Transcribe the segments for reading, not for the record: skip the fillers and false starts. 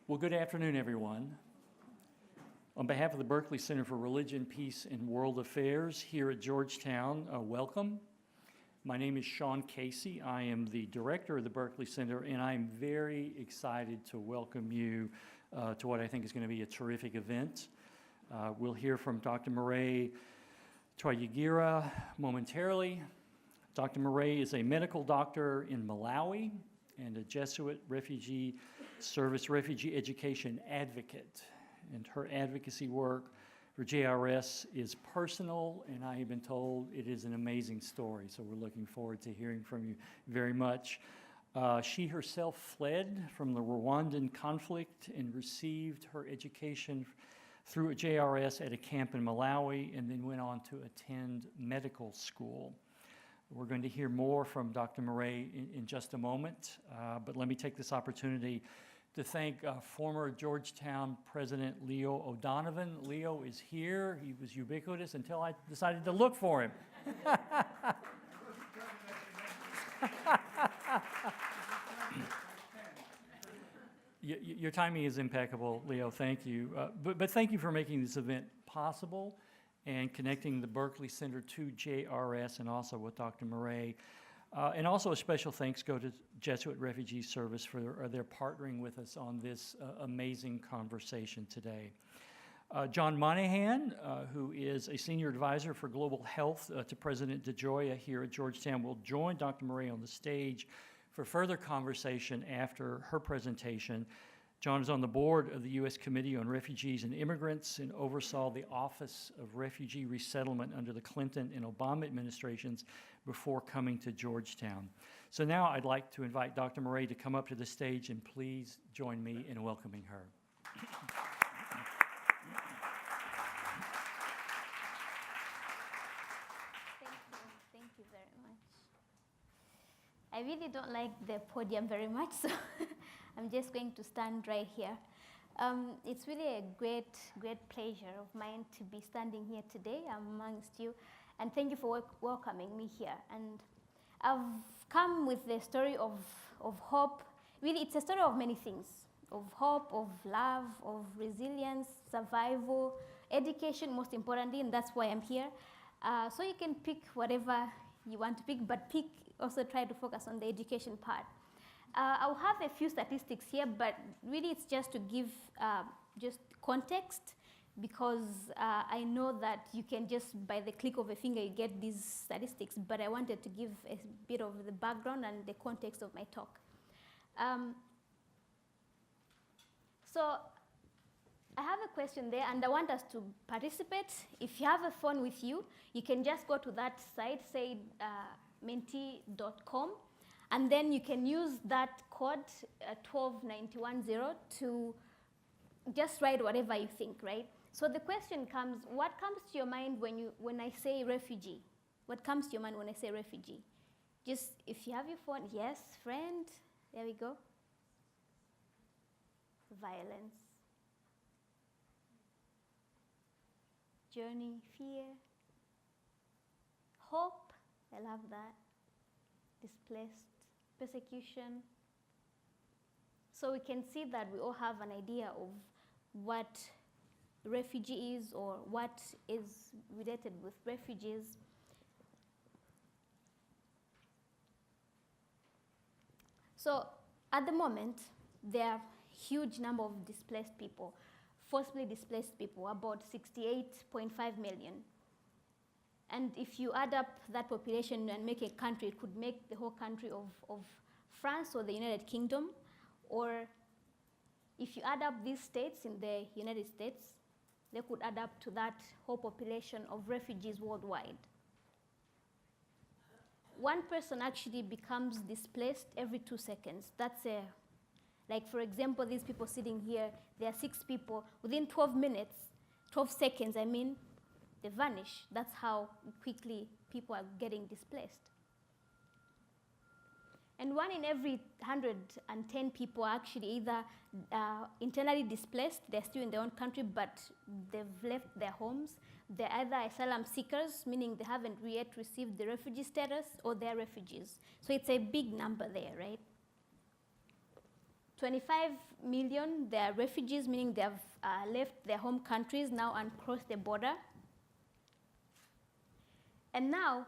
Well, good afternoon, everyone. On behalf of the Berkley Center for Religion, Peace, and World Affairs here at Georgetown, welcome. My name is Sean Casey. I am the director of the Berkley Center, and I am very excited to welcome you to what I think is going to be a terrific event. We'll hear from Dr. Mireille Twayigira momentarily. Dr. Mireille is a medical doctor in Malawi and a Jesuit Refugee Service refugee education advocate. And her advocacy work for JRS is personal, and I have been told it is an amazing story. So we're looking forward to hearing from you very much. She herself fled from the Rwandan conflict and received her education through a JRS at a camp in Malawi, and then went on to attend medical school. We're going to hear more from Dr. Mireille in just a moment, but let me take this opportunity to thank former Georgetown President Leo O'Donovan. Leo is here. He was ubiquitous until I decided to look for him. Your timing is impeccable, Leo. Thank you. But thank you for making this event possible and connecting the Berkley Center to JRS and also with Dr. Mireille. And also a special thanks go to Jesuit Refugee Service for their partnering with us on this amazing conversation today. John Monahan, who is a senior advisor for global health to President DeGioia here at Georgetown, will join Dr. Mireille on the stage for further conversation after her presentation. John is on the board of the U.S. Committee on Refugees and Immigrants and oversaw the Office of Refugee Resettlement under the Clinton and Obama administrations before coming to Georgetown. So now I'd like to invite Dr. Mireille to come up to the stage, and please join me in welcoming her. Thank you very much. I really don't like the podium very much, so I'm just going to stand right here. It's really a great pleasure of mine to be standing here today amongst you, and thank you for welcoming me here. And I've come with the story of hope. Really, it's a story of many things, of hope, of love, of resilience, survival, education, most importantly, and that's why I'm here. So you can pick whatever you want to pick, but also try to focus on the education part. I'll have a few statistics here, but really it's just to give just context, because I know that you can just, by the click of a finger, you get these statistics, but I wanted to give a bit of the background and the context of my talk. So I have a question there, and I want us to participate. If you have a phone with you, you can just go to that site, say menti.com, and then you can use that code 12910 to just write whatever you think, right? So the question comes, what comes to your mind when I say refugee? What comes to your mind when I say refugee? Just, if you have your phone, yes, friend, there we go. Violence. Journey, fear. Hope, I love that. Displaced, persecution. So we can see that we all have an idea of what refugee is or what is related with refugees. So at the moment, there are huge number of displaced people, forcibly displaced people, about 68.5 million. And if you add up that population and make a country, it could make the whole country of France or the United Kingdom. Or if you add up these states in the United States, they could add up to that whole population of refugees worldwide. One person actually becomes displaced every 2 seconds. That's like, for example, these people sitting here, there are 6 people. Within 12 seconds, I mean, they vanish. That's how quickly people are getting displaced. And 1 in every 110 people are actually either internally displaced, they're still in their own country, but they've left their homes. They're either asylum seekers, meaning they haven't yet received the refugee status, or they're refugees. So it's a big number there, right? 25 million, they are refugees, meaning they have left their home countries now and crossed the border. And now,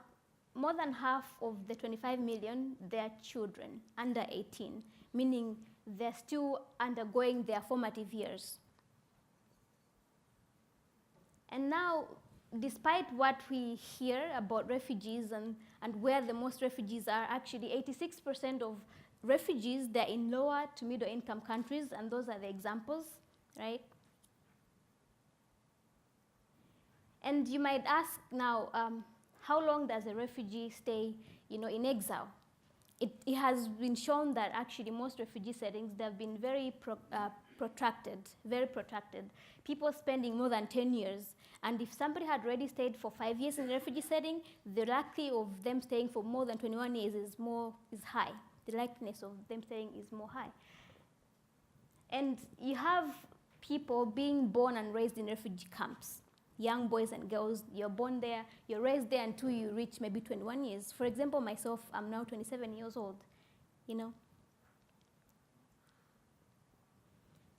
more than half of the 25 million, they are children under 18, meaning they're still undergoing their formative years. And now, despite what we hear about refugees and where the most refugees are, actually 86% of refugees, they're in lower to middle income countries, and those are the examples, right? And you might ask now, how long does a refugee stay, in exile? It has been shown that actually most refugee settings, they've been very protracted. People spending more than 10 years. And if somebody had already stayed for 5 years in a refugee setting, the likelihood of them staying for more than 21 years is high. The likeliness of them staying is more high. And you have people being born and raised in refugee camps. Young boys and girls, you're born there, you're raised there until you reach maybe 21 years. For example, myself, I'm now 27 years old,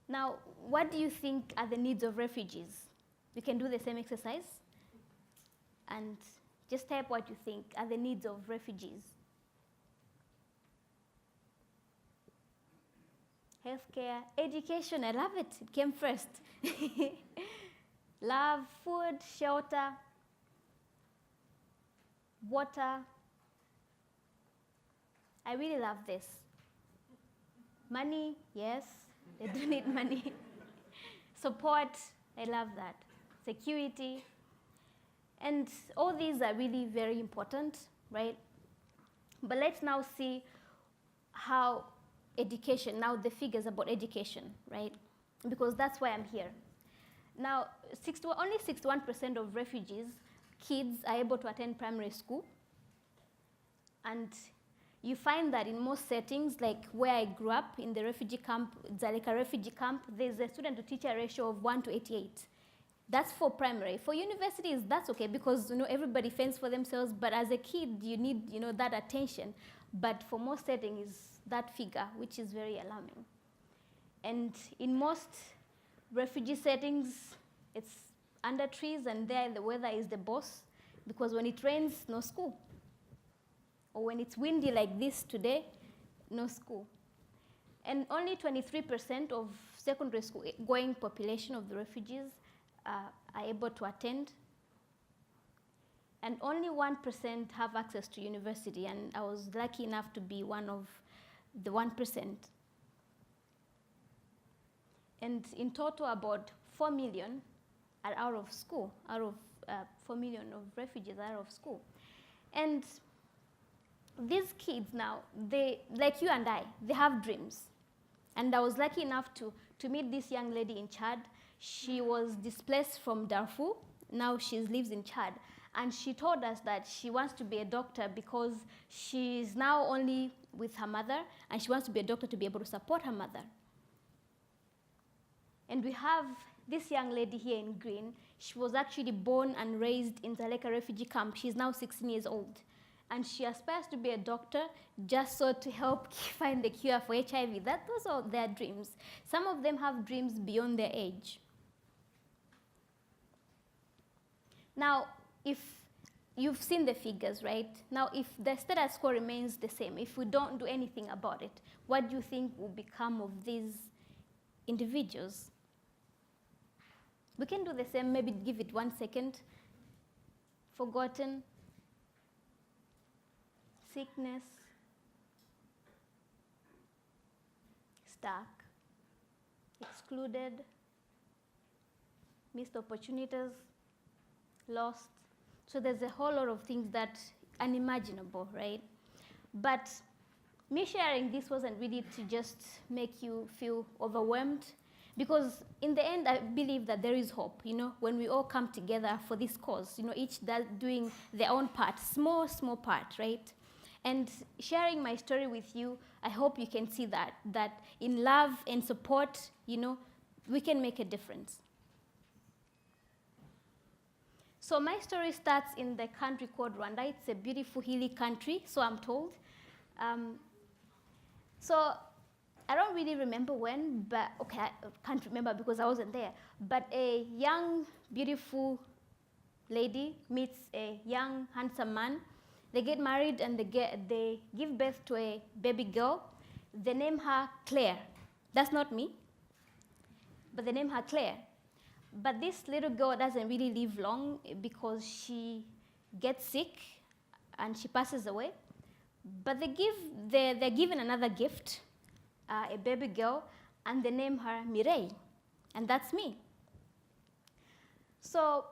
Now, what do you think are the needs of refugees? We can do the same exercise and just type what you think are the needs of refugees. Healthcare, education, I love it. It came first. Love, food, shelter, water. I really love this. Money, yes, they do need money. Support, I love that. Security. And all these are really very important, right? But let's now see how education, now the figures about education, right? Because that's why I'm here. Now, only 61% of refugees, kids, are able to attend primary school. And you find that in most settings, like where I grew up, in the refugee camp, Dzaleka refugee camp, there's a student-to-teacher ratio of 1 to 88. That's for primary. For universities, that's okay, because everybody fends for themselves, but as a kid, you need that attention. But for most settings, that figure, which is very alarming. And in most refugee settings, it's under trees, and there the weather is the boss, because when it rains, no school. Or when it's windy like this today, no school. And only 23% of secondary school going population of the refugees are able to attend. And only 1% have access to university, and I was lucky enough to be one of the 1%. And in total, about 4 million are out of school, 4 million of refugees are out of school. And these kids now, they, like you and I, they have dreams. And I was lucky enough to meet this young lady in Chad. She was displaced from Darfur. Now she lives in Chad. And she told us that she wants to be a doctor because she's now only with her mother, and she wants to be a doctor to be able to support her mother. And we have this young lady here in green. She was actually born and raised in Dzaleka refugee camp. She's now 16 years old. And she aspires to be a doctor just so to help find the cure for HIV. Those are their dreams. Some of them have dreams beyond their age. Now, if you've seen the figures, right? Now, if the status quo remains the same, if we don't do anything about it, what do you think will become of these individuals? We can do the same, maybe give it 1 second. Forgotten, sickness, stuck, excluded, missed opportunities, lost. So there's a whole lot of things that are unimaginable, right? But me sharing this wasn't really to just make you feel overwhelmed, because in the end, I believe that there is hope, when we all come together for this cause, each doing their own part, small part, right? And sharing my story with you, I hope you can see that in love and support, we can make a difference. So my story starts in the country called Rwanda. It's a beautiful, hilly country, so I'm told. So I don't really remember when, but okay, I can't remember because I wasn't there. But a young, beautiful lady meets a young, handsome man. They get married and they give birth to a baby girl. They name her Claire. That's not me, but they name her Claire. But this little girl doesn't really live long because she gets sick and she passes away. But they're given another gift, a baby girl, and they name her Mireille, and that's me. So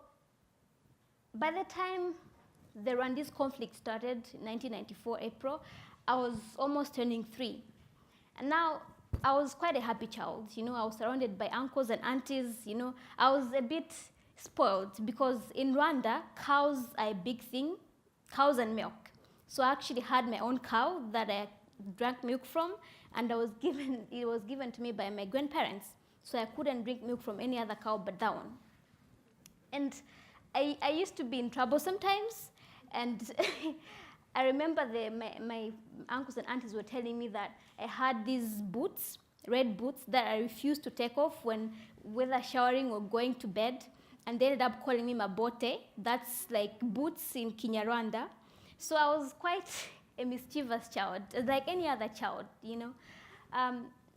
by the time the Rwandese conflict started in 1994, April, I was almost turning 3. And now I was quite a happy child. I was surrounded by uncles and aunties. I was a bit spoiled because in Rwanda, cows are a big thing, cows and milk. So I actually had my own cow that I drank milk from, and it was given to me by my grandparents. So I couldn't drink milk from any other cow but that one. And I used to be in trouble sometimes, and I remember my uncles and aunties were telling me that I had these boots, red boots, that I refused to take off whether showering or going to bed, and they ended up calling me mabote. That's like boots in Kinyarwanda. So I was quite a mischievous child, like any other child,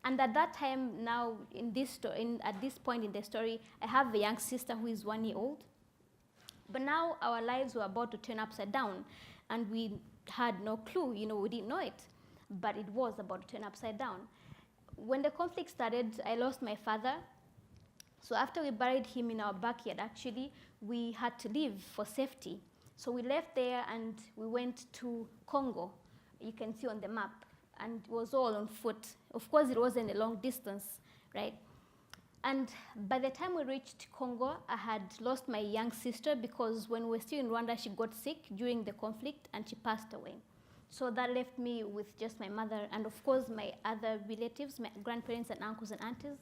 And at that time, now at this point in the story, I have a young sister who is 1 year old. But now our lives were about to turn upside down, and we had no clue, we didn't know it, but it was about to turn upside down. When the conflict started, I lost my father. So after we buried him in our backyard, actually, we had to leave for safety. So we left there and we went to Congo. You can see on the map, and it was all on foot. Of course, it wasn't a long distance, right? And by the time we reached Congo, I had lost my young sister because when we were still in Rwanda, she got sick during the conflict and she passed away. So that left me with just my mother and, of course, my other relatives, my grandparents and uncles and aunties.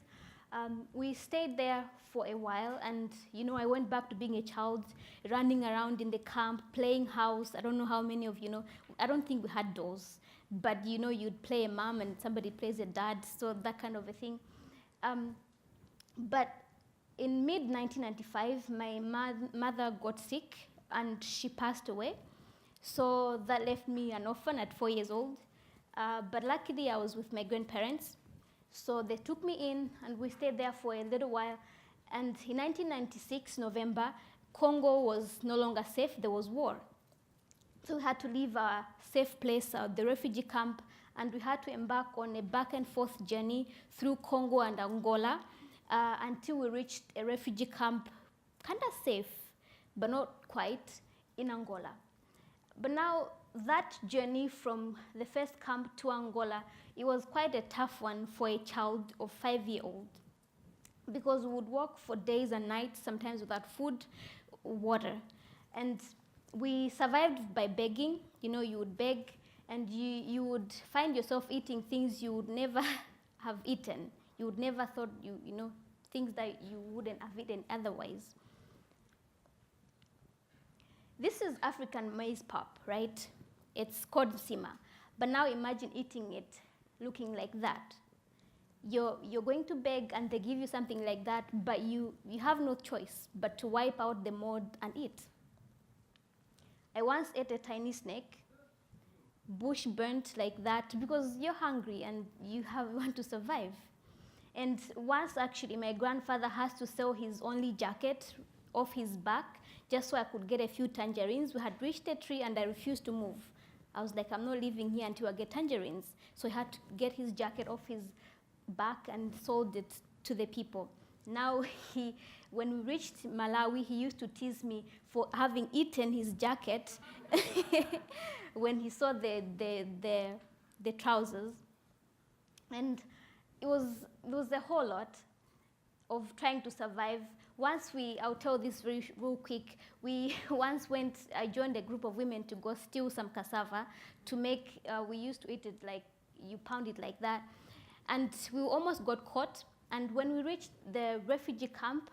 We stayed there for a while, and I went back to being a child, running around in the camp, playing house. I don't know how many of you know. I don't think we had dolls, but you'd play a mom and somebody plays a dad, so that kind of a thing. But in mid-1995, my mother got sick and she passed away. So that left me an orphan at 4 years old. But luckily, I was with my grandparents. So they took me in, and we stayed there for a little while. And in 1996, November, Congo was no longer safe. There was war. So we had to leave our safe place, the refugee camp, and we had to embark on a back and forth journey through Congo and Angola until we reached a refugee camp, kind of safe, but not quite, in Angola. But now, that journey from the first camp to Angola, it was quite a tough one for a child of 5 years old, because we would walk for days and nights, sometimes without food, water. And we survived by begging. You would beg, and you would find yourself eating things you would never have eaten. You would never thought, things that you wouldn't have eaten otherwise. This is African maize pap, right? It's called nsima. But now imagine eating it looking like that. You're going to beg and they give you something like that, but you have no choice but to wipe out the mold and eat. I once ate a tiny snake, bush burnt like that, because you're hungry and you want to survive. And once actually my grandfather has to sell his only jacket off his back just so I could get a few tangerines. We had reached a tree and I refused to move. I was like, I'm not leaving here until I get tangerines. So he had to get his jacket off his back and sold it to the people. Now, when we reached Malawi, he used to tease me for having eaten his jacket when he saw the trousers. And it was a whole lot of trying to survive. Once I'll tell this real quick, I joined a group of women to go steal some cassava to make, we used to eat it like, you pound it like that. And we almost got caught. And when we reached the refugee camp,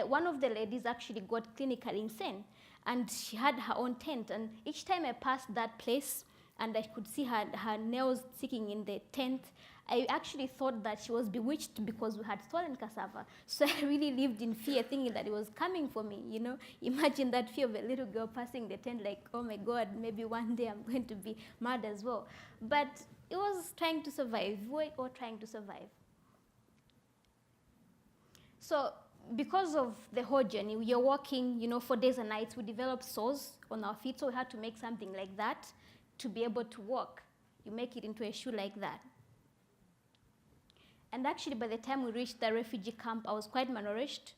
one of the ladies actually got clinically insane. And she had her own tent. And each time I passed that place and I could see her nails sticking in the tent, I actually thought that she was bewitched because we had stolen cassava. So I really lived in fear, thinking that it was coming for me, you know. Imagine that fear of a little girl passing the tent like, oh my God, maybe one day I'm going to be mad as well. But it was trying to survive. We were all trying to survive. So because of the whole journey, we are walking, you know, for days and nights. We developed sores on our feet, so we had to make something like that to be able to walk. You make it into a shoe like that. And actually, by the time we reached the refugee camp, I was quite malnourished.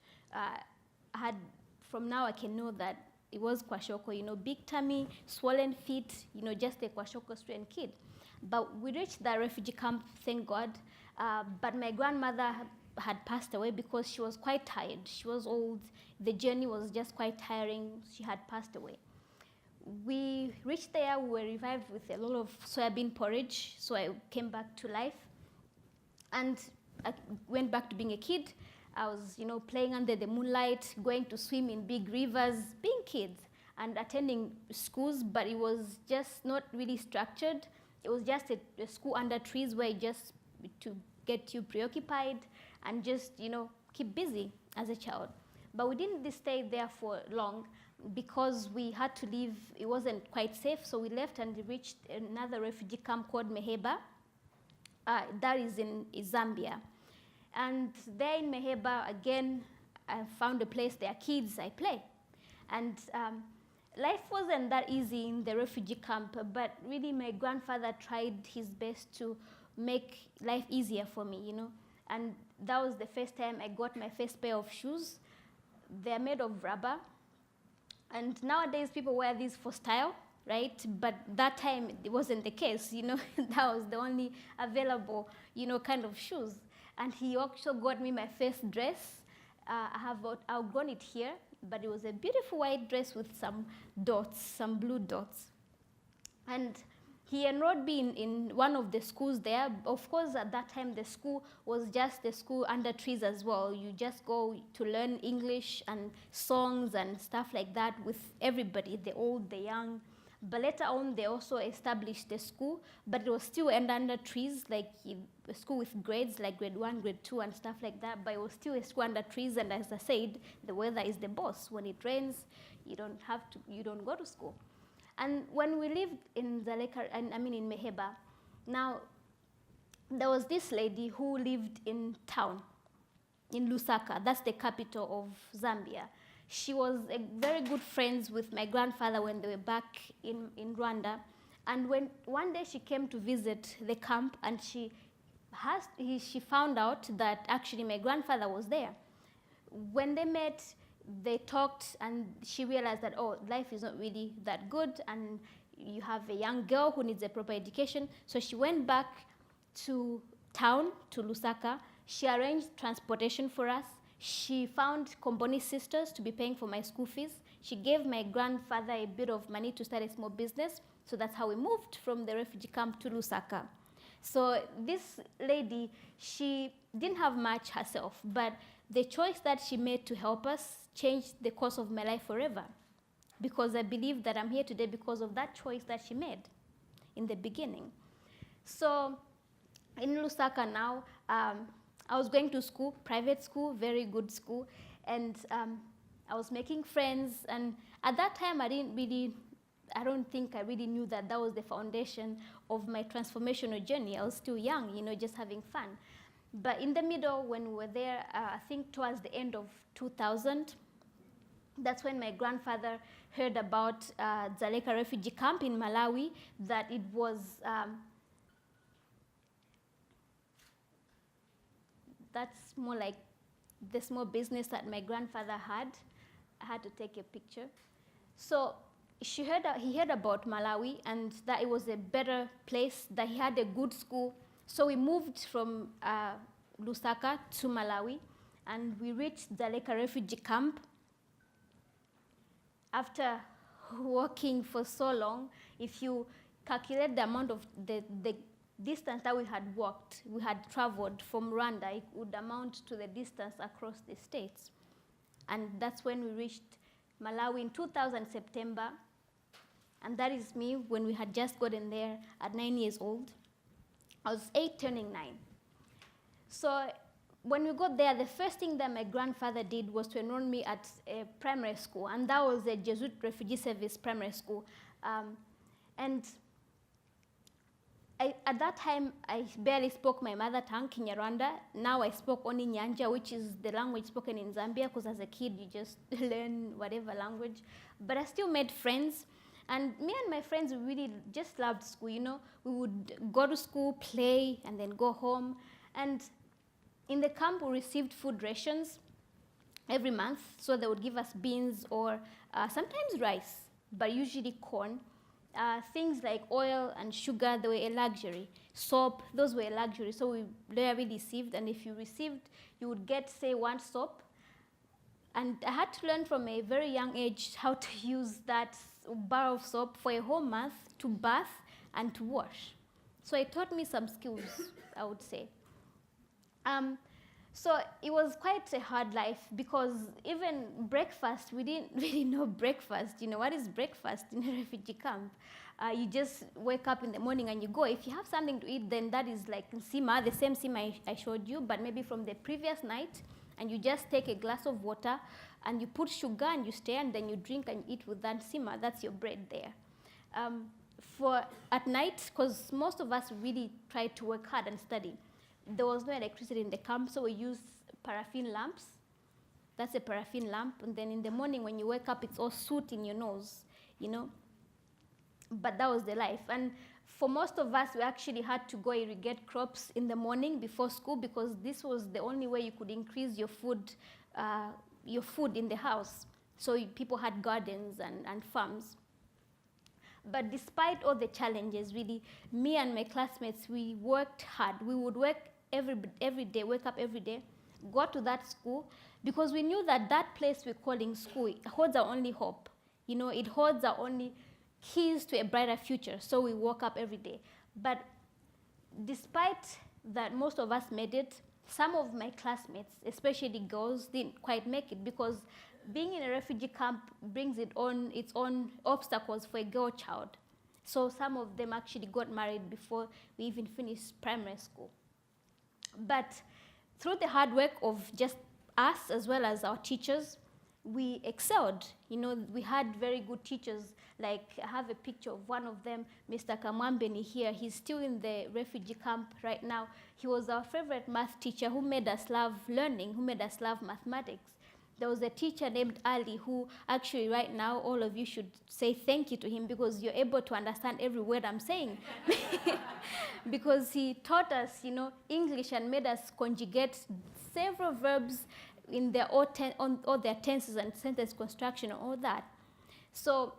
From now I can know that it was kwashoko, you know, big tummy, swollen feet, you know, just a kwashoko strain kid. But we reached the refugee camp, thank God. But my grandmother had passed away because she was quite tired. She was old. The journey was just quite tiring. She had passed away. We reached there, we were revived with a lot of soybean porridge, so I came back to life. And I went back to being a kid. I was, you know, playing under the moonlight, going to swim in big rivers, being kids, and attending schools, but it was just not really structured. It was just a school under trees where just to get you preoccupied and just, you know, keep busy as a child. But we didn't stay there for long because we had to leave. It wasn't quite safe, so we left and reached another refugee camp called Meheba. That is in Zambia. And there in Meheba, again, I found a place, there are kids, I play. And life wasn't that easy in the refugee camp, but really my grandfather tried his best to make life easier for me, you know. And that was the first time I got my first pair of shoes. They're made of rubber. And nowadays people wear these for style, right? But that time it wasn't the case, you know. That was the only available, you know, kind of shoes. And he also got me my first dress. I have outgrown it here, but it was a beautiful white dress with some dots, some blue dots. And he enrolled me in one of the schools there. Of course, at that time, the school was just a school under trees as well. You just go to learn English and songs and stuff like that with everybody, the old, the young. But later on, they also established the school, but it was still under trees, like a school with grades, like grade 1, grade 2, and stuff like that. But it was still a school under trees, and as I said, the weather is the boss. When it rains, you don't go to school. And when we lived in Dzaleka, in Meheba, now there was this lady who lived in town, in Lusaka. That's the capital of Zambia. She was very good friends with my grandfather when they were back in Rwanda. And when one day she came to visit the camp, and she found out that actually my grandfather was there. When they met, they talked, and she realized that, oh, life is not really that good, and you have a young girl who needs a proper education. So she went back to town, to Lusaka. She arranged transportation for us. She found Komboni sisters to be paying for my school fees. She gave my grandfather a bit of money to start a small business. So that's how we moved from the refugee camp to Lusaka. So this lady, she didn't have much herself, but the choice that she made to help us changed the course of my life forever. Because I believe that I'm here today because of that choice that she made in the beginning. So in Lusaka now, I was going to school, private school, very good school, and I was making friends. And at that time, I don't think I really knew that that was the foundation of my transformational journey. I was still young, you know, just having fun. But in the middle, when we were there, I think towards the end of 2000, that's when my grandfather heard about Dzaleka refugee camp in Malawi, that it was, that's more like the small business that my grandfather had. I had to take a picture. So he heard about Malawi, and that it was a better place, that he had a good school. So we moved from Lusaka to Malawi, and we reached Dzaleka refugee camp. After walking for so long, if you calculate the amount of the distance that we had traveled from Rwanda, it would amount to the distance across the states. And that's when we reached Malawi in 2000 September. And that is me when we had just gotten there at 9 years old. I was 8 turning 9. So when we got there, the first thing that my grandfather did was to enroll me at a primary school, and that was a Jesuit Refugee Service primary school. And at that time, I barely spoke my mother tongue, Kinyarwanda. Now I spoke only Nyanja, which is the language spoken in Zambia, because as a kid, you just learn whatever language. But I still made friends. And me and my friends really just loved school, you know. We would go to school, play, and then go home. And in the camp, we received food rations every month. So they would give us beans or sometimes rice, but usually corn. Things like oil and sugar, they were a luxury. Soap, those were a luxury. So we rarely received. And if you received, you would get, say, 1 soap. And I had to learn from a very young age how to use that bar of soap for a whole month to bath and to wash. So it taught me some skills, I would say. So it was quite a hard life, because even breakfast, we didn't really know breakfast. You know, what is breakfast in a refugee camp? You just wake up in the morning and you go. If you have something to eat, then that is like sima, the same sima I showed you, but maybe from the previous night. And you just take a glass of water and you put sugar and you stir, and then you drink and eat with that sima. That's your bread there. For at night, because most of us really tried to work hard and study, there was no electricity in the camp, so we used paraffin lamps. That's a paraffin lamp. And then in the morning when you wake up, it's all soot in your nose, you know. But that was the life. And for most of us, we actually had to go irrigate crops in the morning before school, because this was the only way you could increase your food in the house. So people had gardens and farms. But despite all the challenges, really, me and my classmates, we worked hard. We would work every day, wake up every day, go to that school, because we knew that that place we're calling school holds our only hope. You know, it holds our only keys to a brighter future. So we woke up every day. But despite that most of us made it, some of my classmates, especially girls, didn't quite make it, because being in a refugee camp brings its own obstacles for a girl child. So some of them actually got married before we even finished primary school. But through the hard work of just us as well as our teachers, we excelled. You know, we had very good teachers. Like, I have a picture of one of them, Mr. Kamwambeni here. He's still in the refugee camp right now. He was our favorite math teacher who made us love learning, who made us love mathematics. There was a teacher named Ali who actually right now all of you should say thank you to him, because you're able to understand every word I'm saying. Because he taught us, you know, English and made us conjugate several verbs in their all their tenses and sentence construction and all that. So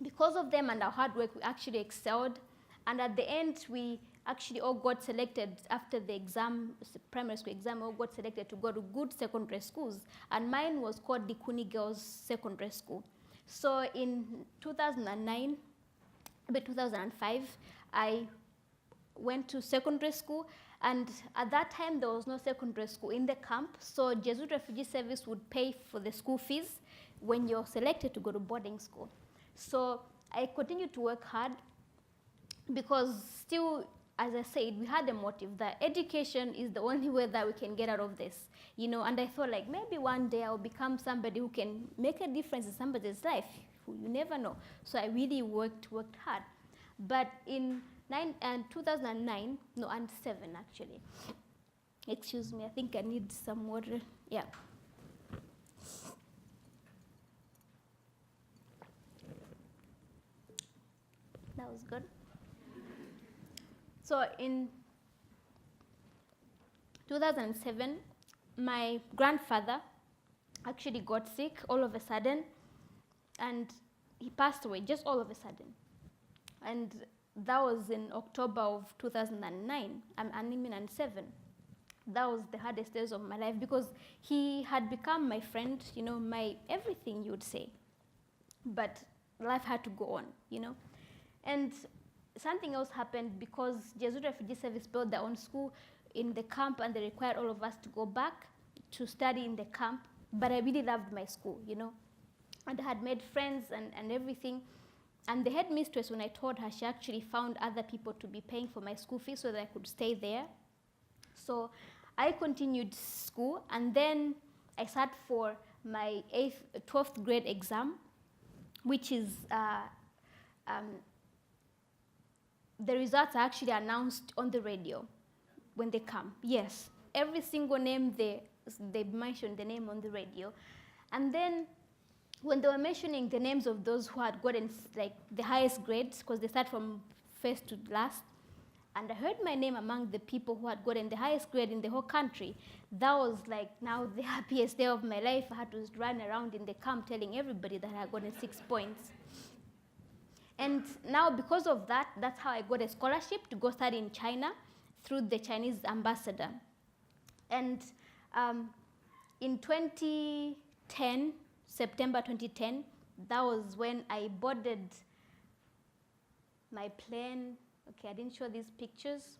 because of them and our hard work, we actually excelled. And at the end, we actually all got selected after the exam, primary school exam, all got selected to go to good secondary schools. And mine was called the Kuni Girls Secondary School. So in 2009, but 2005, I went to secondary school. And at that time, there was no secondary school in the camp. So Jesuit Refugee Service would pay for the school fees when you're selected to go to boarding school. So I continued to work hard, because still, as I said, we had a motive that education is the only way that we can get out of this, you know. And I thought, like, maybe one day I'll become somebody who can make a difference in somebody's life. You never know. So I really worked hard. But in 2009, no, and 7 actually. Excuse me, I think I need some water. Yeah. That was good. So in 2007, my grandfather actually got sick all of a sudden, and he passed away just all of a sudden. And that was in October of 2009, and 7. That was the hardest days of my life, because he had become my friend, you know, my everything, you would say. But life had to go on, you know. And something else happened, because Jesuit Refugee Service built their own school in the camp, and they required all of us to go back to study in the camp. But I really loved my school, you know. And I had made friends and everything. And the headmistress, when I told her, she actually found other people to be paying for my school fees so that I could stay there. So I continued school, and then I sat for my 12th grade exam, which is, the results are actually announced on the radio when they come. Yes, every single name, they mentioned the name on the radio. And then when they were mentioning the names of those who had gotten like the highest grades, because they start from first to last, and I heard my name among the people who had gotten the highest grade in the whole country, that was like now the happiest day of my life. I had to run around in the camp telling everybody that I had gotten 6 points. And now because of that, that's how I got a scholarship to go study in China through the Chinese ambassador. And in 2010, September 2010, that was when I boarded my plane. Okay, I didn't show these pictures,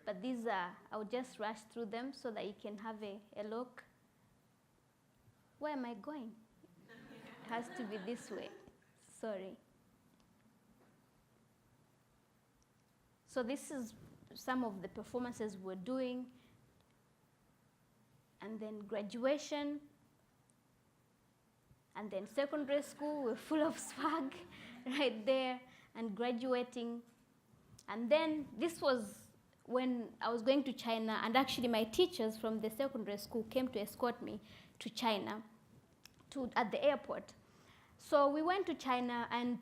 but these are, I'll just rush through them so that you can have a look. Where am I going? It has to be this way. Sorry. So this is some of the performances we're doing. And then graduation. And then secondary school, we're full of swag right there, and graduating. And then this was when I was going to China, and actually my teachers from the secondary school came to escort me to China, at the airport. So we went to China, and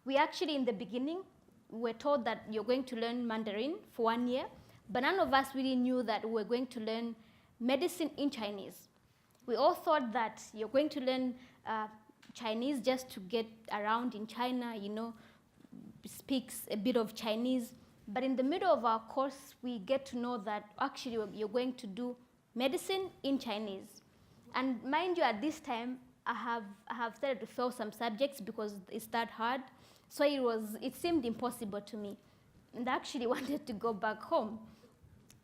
we actually, in the beginning, were told that you're going to learn Mandarin for 1 year, but none of us really knew that we were going to learn medicine in Chinese. We all thought that you're going to learn Chinese just to get around in China, you know, speaks a bit of Chinese. But in the middle of our course, we get to know that actually you're going to do medicine in Chinese. And mind you, at this time, I have started to fail some subjects because it's that hard. So it seemed impossible to me. And I actually wanted to go back home.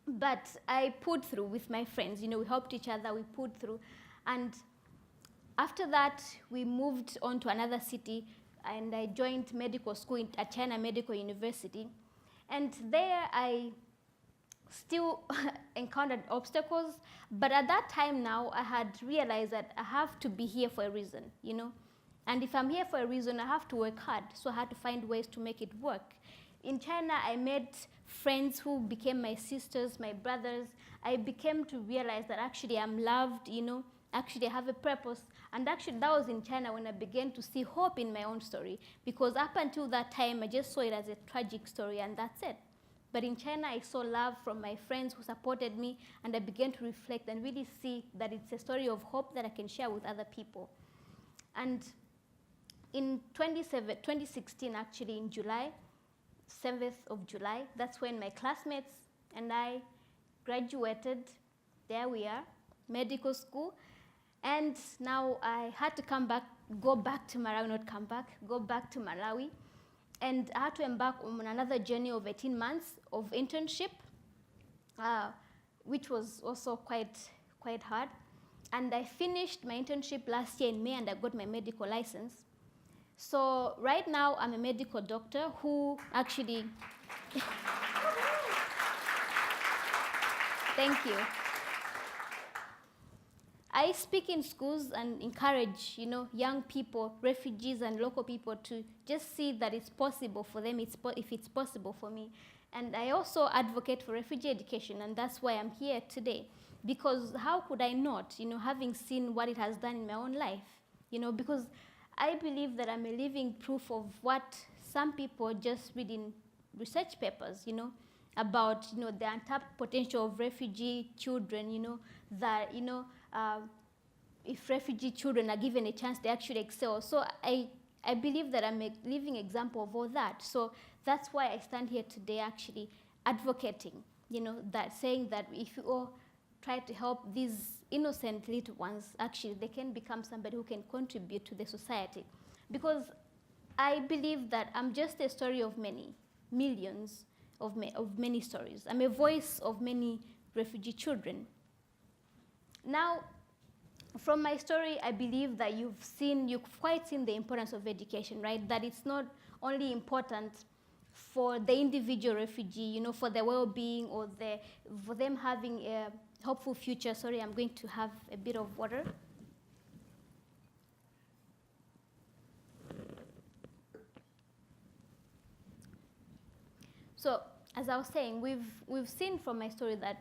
But I pulled through with my friends. You know, we helped each other, we pulled through. And after that, we moved on to another city, and I joined medical school at China Medical University. And there I still encountered obstacles, but at that time now, I had realized that I have to be here for a reason, you know? And if I'm here for a reason, I have to work hard, so I had to find ways to make it work. In China, I met friends who became my sisters, my brothers. I became to realize that actually I'm loved, you know, actually I have a purpose. And actually that was in China when I began to see hope in my own story, because up until that time, I just saw it as a tragic story and that's it. But in China, I saw love from my friends who supported me, and I began to reflect and really see that it's a story of hope that I can share with other people. And in 2016, actually in July, 7th of July, that's when my classmates and I graduated. There we are, medical school. And now I had to go back to Malawi. And I had to embark on another journey of 18 months of internship, which was also quite hard. And I finished my internship last year in May, and I got my medical license. So right now, I'm a medical doctor who actually, thank you. I speak in schools and encourage, you know, young people, refugees and local people to just see that it's possible for them if it's possible for me. And I also advocate for refugee education, and that's why I'm here today. Because how could I not, you know, having seen what it has done in my own life, you know, because I believe that I'm a living proof of what some people just read in research papers, you know, about, you know, the untapped potential of refugee children, you know, that, you know, if refugee children are given a chance, they actually excel. So I believe that I'm a living example of all that. So that's why I stand here today actually advocating, you know, that saying that if you all try to help these innocent little ones, actually they can become somebody who can contribute to the society. Because I believe that I'm just a story of many, millions of many stories. I'm a voice of many refugee children. Now, from my story, I believe that you've quite seen the importance of education, right? That it's not only important for the individual refugee, for their well-being or for them having a hopeful future. Sorry, I'm going to have a bit of water. So, as I was saying, we've seen from my story that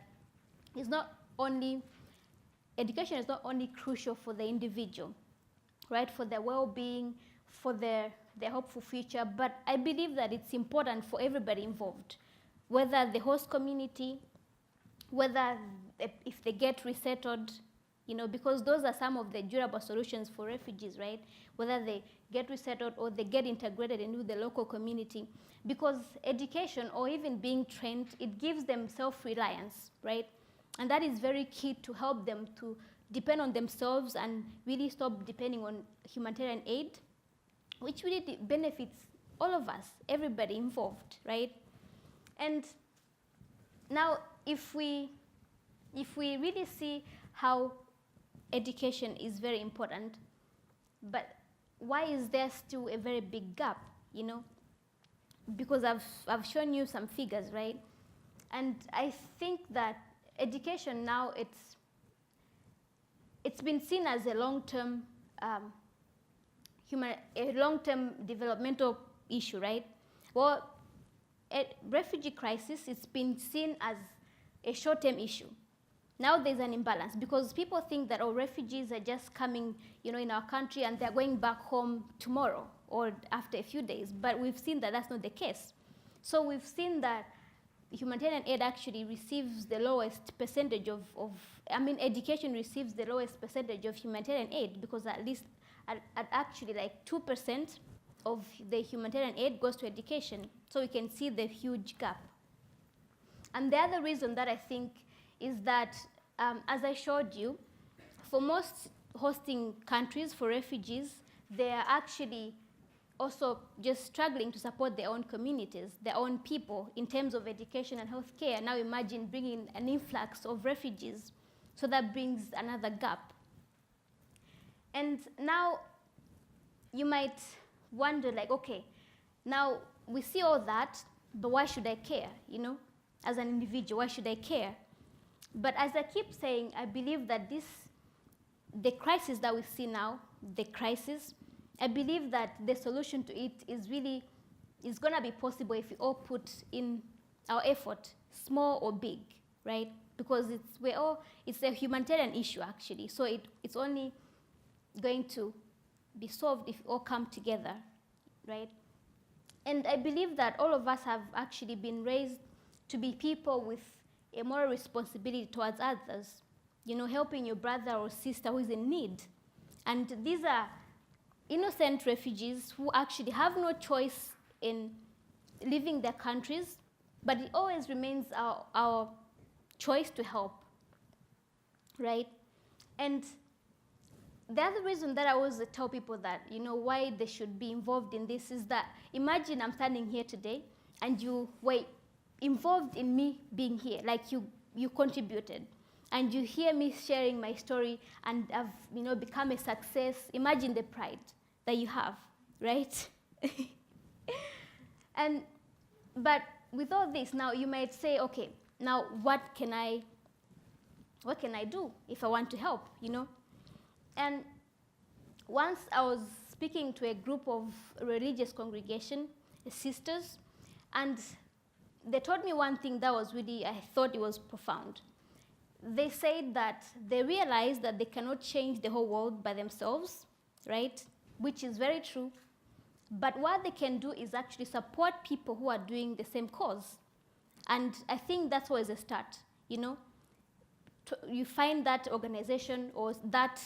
education is not only crucial for the individual, right, for their well-being, for their hopeful future, but I believe that it's important for everybody involved, whether the host community, whether if they get resettled, because those are some of the durable solutions for refugees, right? Whether they get resettled or they get integrated into the local community, because education or even being trained, it gives them self-reliance, right? And that is very key to help them to depend on themselves and really stop depending on humanitarian aid, which really benefits all of us, everybody involved, right? And now, if we really see how education is very important, but why is there still a very big gap, Because I've shown you some figures, right? And I think that education now, it's been seen as a long-term developmental issue, right? Well, a refugee crisis, it's been seen as a short-term issue. Now there's an imbalance because people think that refugees are just coming, in our country and they're going back home tomorrow or after a few days. But we've seen that that's not the case. So we've seen that humanitarian aid actually receives the lowest percentage education receives the lowest percentage of humanitarian aid, because at least actually like 2% of the humanitarian aid goes to education. So we can see the huge gap. And the other reason that I think is that, as I showed you, for most hosting countries for refugees, they are actually also just struggling to support their own communities, their own people in terms of education and healthcare. Now imagine bringing an influx of refugees. So that brings another gap. And now you might wonder, like, okay, now we see all that, but why should I care, As an individual, why should I care? But as I keep saying, I believe that the crisis that we see now, I believe that the solution to it is going to be possible if we all put in our effort, small or big, right? Because it's a humanitarian issue, actually. So it's only going to be solved if we all come together, right? And I believe that all of us have actually been raised to be people with a moral responsibility towards others, helping your brother or sister who is in need. And these are innocent refugees who actually have no choice in leaving their countries, but it always remains our choice to help, right? And the other reason that I always tell people that, why they should be involved in this is that, imagine I'm standing here today and you were involved in me being here, like you contributed, and you hear me sharing my story and I've become a success. Imagine the pride that you have, right? But with all this, now you might say, okay, now what can I do if I want to help, And once I was speaking to a group of religious congregation, sisters, and they told me one thing that was I thought it was profound. They said that they realized that they cannot change the whole world by themselves, right? Which is very true. But what they can do is actually support people who are doing the same cause. And I think that's always a start, You find that organization or that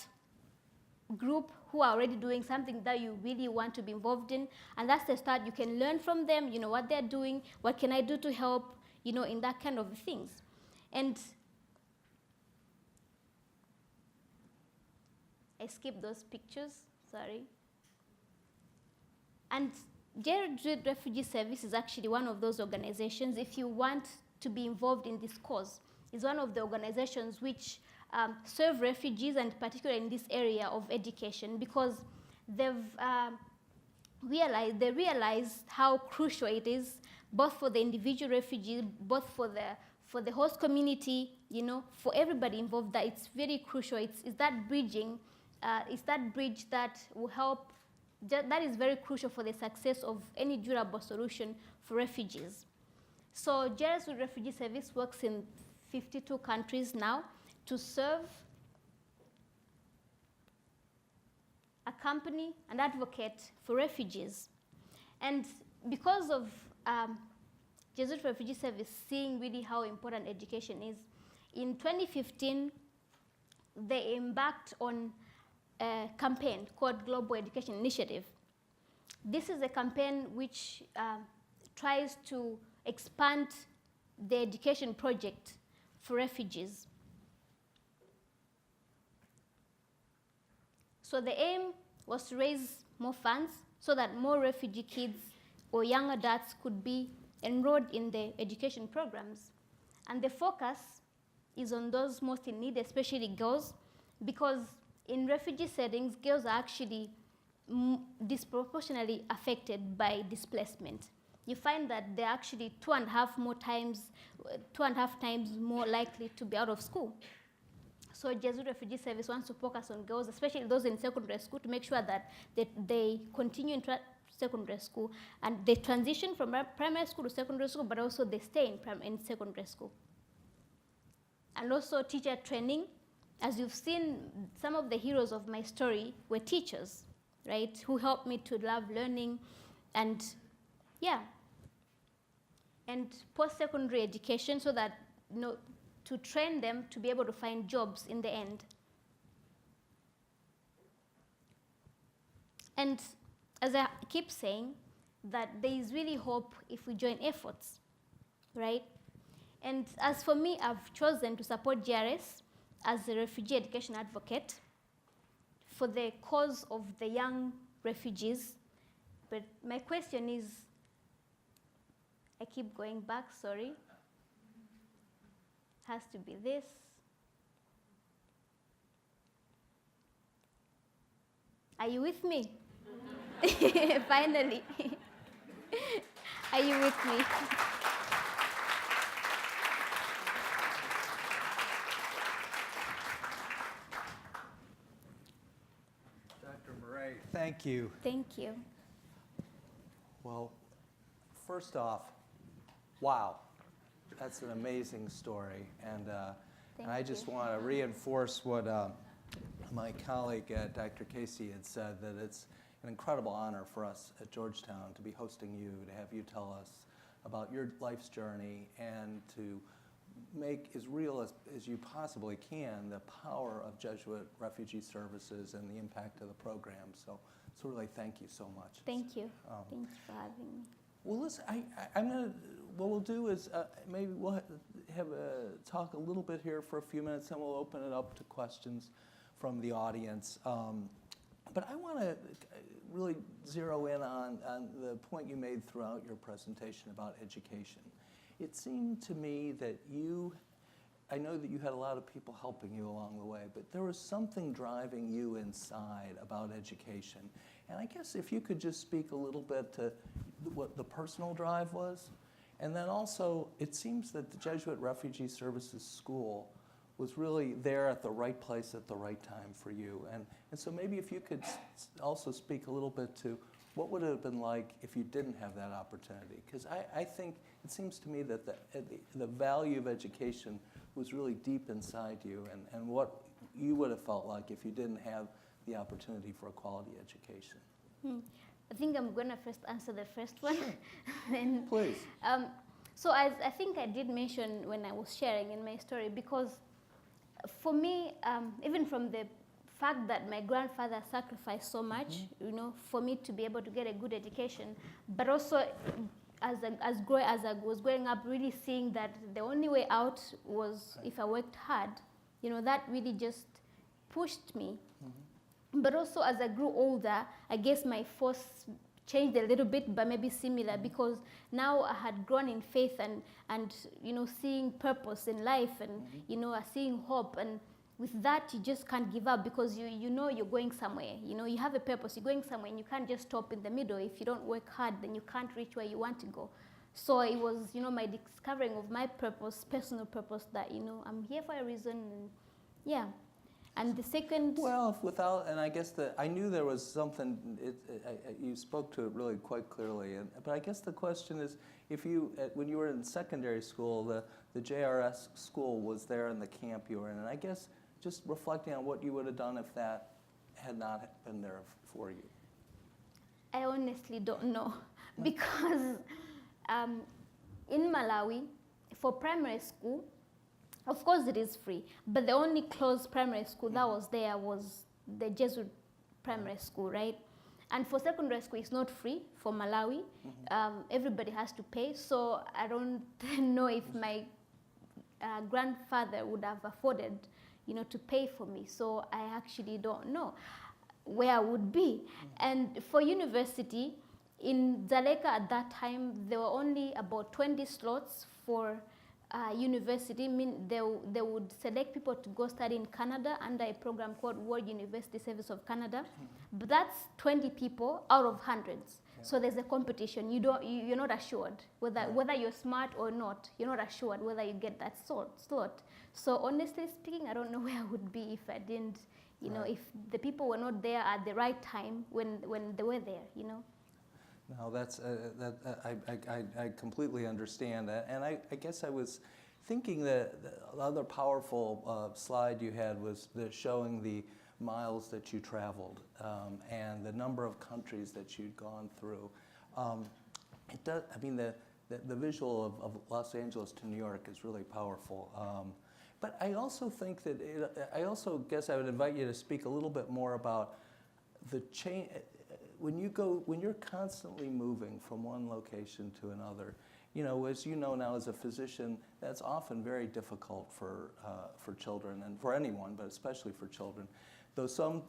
group who are already doing something that you really want to be involved in, and that's the start. You can learn from them, what they're doing, what can I do to help, in that kind of things. And I skipped those pictures, sorry. And Jesuit Refugee Service is actually one of those organizations. If you want to be involved in this cause, it's one of the organizations which serve refugees, and particularly in this area of education, because they've realized how crucial it is, both for the individual refugees, both for the host community, you know, for everybody involved, that it's very crucial. It's that bridging, it's that bridge that will help, that is very crucial for the success of any durable solution for refugees. So Jesuit Refugee Service works in 52 countries now to serve, accompany, and advocate for refugees. And because of Jesuit Refugee Service seeing really how important education is, in 2015, they embarked on a campaign called Global Education Initiative. This is a campaign which tries to expand the education project for refugees. So the aim was to raise more funds so that more refugee kids or young adults could be enrolled in the education programs. And the focus is on those most in need, especially girls, because in refugee settings, girls are actually disproportionately affected by displacement. You find that they're actually 2.5 times more likely to be out of school. So Jesuit Refugee Service wants to focus on girls, especially those in secondary school, to make sure that they continue in secondary school and they transition from primary school to secondary school, but also they stay in secondary school. And also teacher training. As you've seen, some of the heroes of my story were teachers, right, who helped me to love learning, and yeah, and post-secondary education, so that, you know, to train them to be able to find jobs in the end. And as I keep saying, that there is really hope if we join efforts, right? And as for me, I've chosen to support GRS as a refugee education advocate for the cause of the young refugees. But my question is, I keep going back, sorry. Has to be this. Are you with me? Finally. Are you with me? Dr. Mireille, thank you. Thank you. Well, first off, wow, that's an amazing story. And I just want to reinforce what my colleague, Dr. Casey, had said, that it's an incredible honor for us at Georgetown to be hosting you, to have you tell us about your life's journey, and to make as real as you possibly can the power of Jesuit Refugee Services and the impact of the program. So really thank you so much. Thank you. Thanks for having me. Well, listen, what we'll do is maybe we'll have a talk a little bit here for a few minutes, and we'll open it up to questions from the audience. But I want to really zero in on the point you made throughout your presentation about education. It seemed to me that I know that you had a lot of people helping you along the way, but there was something driving you inside about education. And I guess if you could just speak a little bit to what the personal drive was. And then also, it seems that the Jesuit Refugee Services School was really there at the right place at the right time for you. And so maybe if you could also speak a little bit to what would it have been like if you didn't have that opportunity? Because I think it seems to me that the value of education was really deep inside you, and what you would have felt like if you didn't have the opportunity for a quality education. I think I'm going to first answer the first one. Then, please. So I think I did mention when I was sharing in my story, because for me, even from the fact that my grandfather sacrificed so much, you know, for me to be able to get a good education, but also as I was growing up, really seeing that the only way out was if I worked hard, you know, that really just pushed me. But also as I grew older, I guess my force changed a little bit, but maybe similar, because now I had grown in faith and you know, seeing purpose in life, and you know, seeing hope, and with that, you just can't give up because you know you're going somewhere. You know, you have a purpose, you're going somewhere, and you can't just stop in the middle. If you don't work hard, then you can't reach where you want to go. So it was, you know, my discovering of my purpose, personal purpose, that, you know, I'm here for a reason, and yeah. And the second... Well, and I guess I knew there was something, you spoke to it really quite clearly, but I guess the question is, when you were in secondary school, the JRS school was there in the camp you were in, and I guess just reflecting on what you would have done if that had not been there for you. I honestly don't know, because in Malawi, for primary school, of course it is free, but the only closed primary school that was there was the Jesuit primary school, right? And for secondary school, it's not free for Malawi. Everybody has to pay, so I don't know if my grandfather would have afforded, you know, to pay for me. So I actually don't know where I would be. And for university, in Dzaleka at that time, there were only about 20 slots for university. They would select people to go study in Canada under a program called World University Service of Canada. But that's 20 people out of hundreds. Yeah. So there's a competition. You're not assured whether you're smart or not. You're not assured whether you get that slot. So honestly speaking, I don't know where I would be if I didn't, you know, if the people were not there at the right time when they were there, you know. No, that's I completely understand that, and I guess I was thinking that the other powerful slide you had was showing the miles that you traveled and the number of countries that you'd gone through. It does. I mean, the visual of Los Angeles to New York is really powerful. But I also think that I also guess I would invite you to speak a little bit more about the change. When you're constantly moving from one location to another, you know, as you know now as a physician, that's often very difficult for children and for anyone, but especially for children. Though some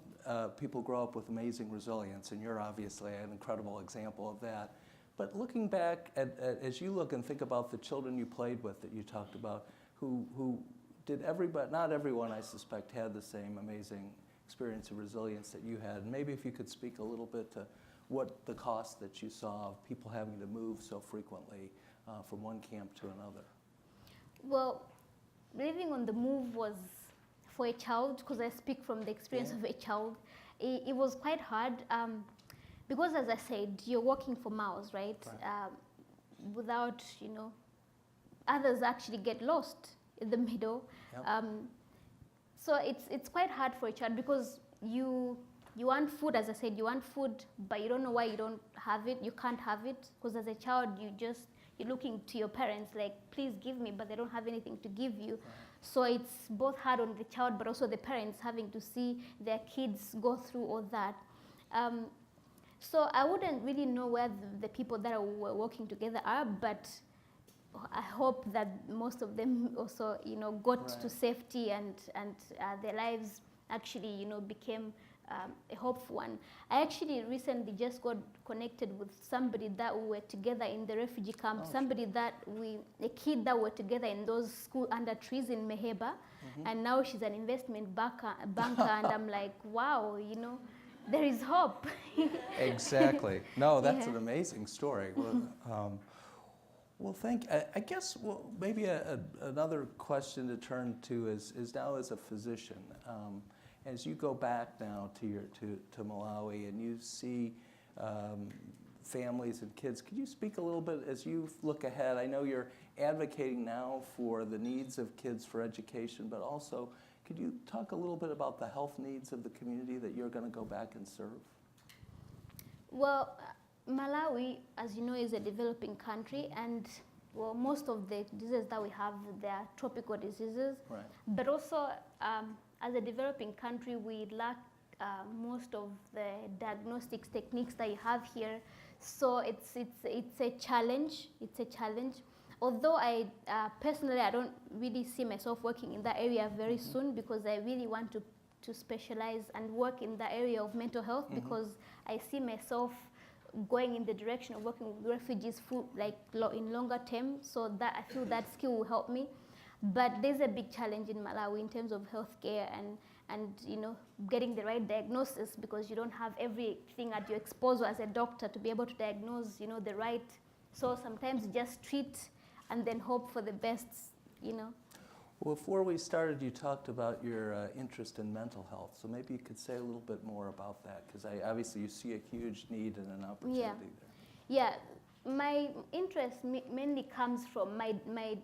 people grow up with amazing resilience, and you're obviously an incredible example of that. But looking back as you look and think about the children you played with that you talked about, who did not everyone, I suspect, had the same amazing experience of resilience that you had. Maybe if you could speak a little bit to what the cost that you saw of people having to move so frequently from one camp to another. Well, living on the move was, for a child, because I speak from the experience of a child, it was quite hard because, as I said, you're walking for miles, right? Without, you know, others actually get lost in the middle. Yep. So it's quite hard for a child because you want food, as I said, you want food, but you don't know why you don't have it. You can't have it because as a child, you're looking to your parents like, please give me, but they don't have anything to give you. Right. So it's both hard on the child, but also the parents having to see their kids go through all that. So I wouldn't really know where the people that were working together are, but I hope that most of them also, you know, got to safety and their lives actually, you know, became a hopeful one. I actually recently just got connected with somebody that we were together in the refugee camp, a kid that were together in those school under trees in Meheba, and now she's an investment banker, and I'm like, wow, you know, there is hope. Exactly. No, that's an amazing story. Well, I guess maybe another question to turn to is now as a physician, as you go back now to Malawi and you see families and kids, could you speak a little bit as you look ahead? I know you're advocating now for the needs of kids for education, but also could you talk a little bit about the health needs of the community that you're going to go back and serve? Well, Malawi, as you know, is a developing country, and well, most of the diseases that we have, they are tropical diseases. Right. But also, as a developing country, we lack most of the diagnostics techniques that you have here. So it's a challenge. It's a challenge. Although I personally, I don't really see myself working in that area very soon, because I really want to specialize and work in the area of mental health, because I see myself going in the direction of working with refugees in longer term, so that I feel that skill will help me. But there's a big challenge in Malawi in terms of healthcare and getting the right diagnosis, because you don't have everything at your disposal as a doctor to be able to diagnose the right. So sometimes you just treat and then hope for the best. Well, before we started, you talked about your interest in mental health. So maybe you could say a little bit more about that, because obviously you see a huge need and an opportunity there. Yeah, my interest mainly comes from my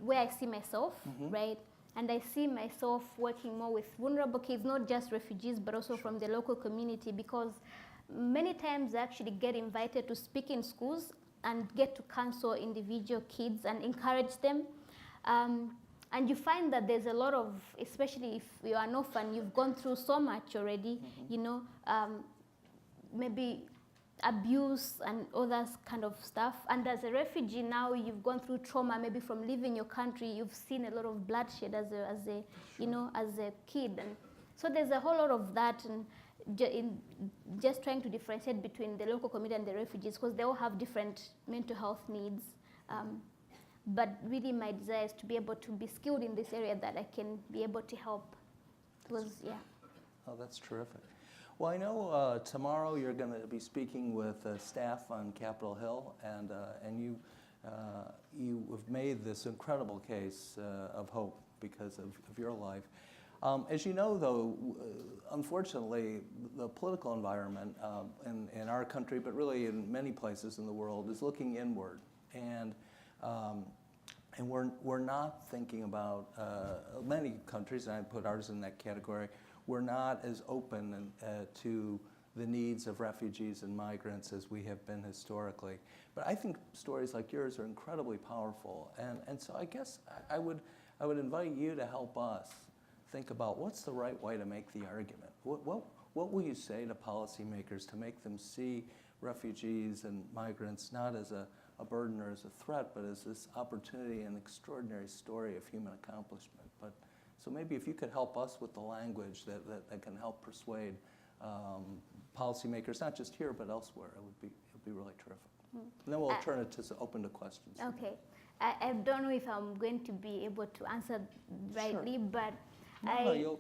where I see myself, right? And I see myself working more with vulnerable kids, not just refugees, but also from the local community, because many times I actually get invited to speak in schools and get to counsel individual kids and encourage them. And you find that there's a lot of, especially if you're an orphan, you've gone through so much already, maybe abuse and all that kind of stuff. And as a refugee now, you've gone through trauma, maybe from leaving your country. You've seen a lot of bloodshed as a kid, and so there's a whole lot of that. And just trying to differentiate between the local community and the refugees, because they all have different mental health needs. But really, my desire is to be able to be skilled in this area, that I can be able to help. Oh, that's terrific. Well, I know tomorrow you're going to be speaking with staff on Capitol Hill, and you have made this incredible case of hope because of your life. As you know, though, unfortunately, the political environment in our country, but really in many places in the world, is looking inward, and we're not thinking about many countries, and I put ours in that category. We're not as open to the needs of refugees and migrants as we have been historically. But I think stories like yours are incredibly powerful, and so I guess I would invite you to help us think about what's the right way to make the argument. What will you say to policymakers to make them see refugees and migrants not as a burden or as a threat, but as this opportunity and extraordinary story of human accomplishment? So maybe if you could help us with the language that can help persuade policymakers, not just here but elsewhere, it would be really terrific. And then we'll turn it to open to questions. Okay. I don't know if I'm going to be able to answer rightly, but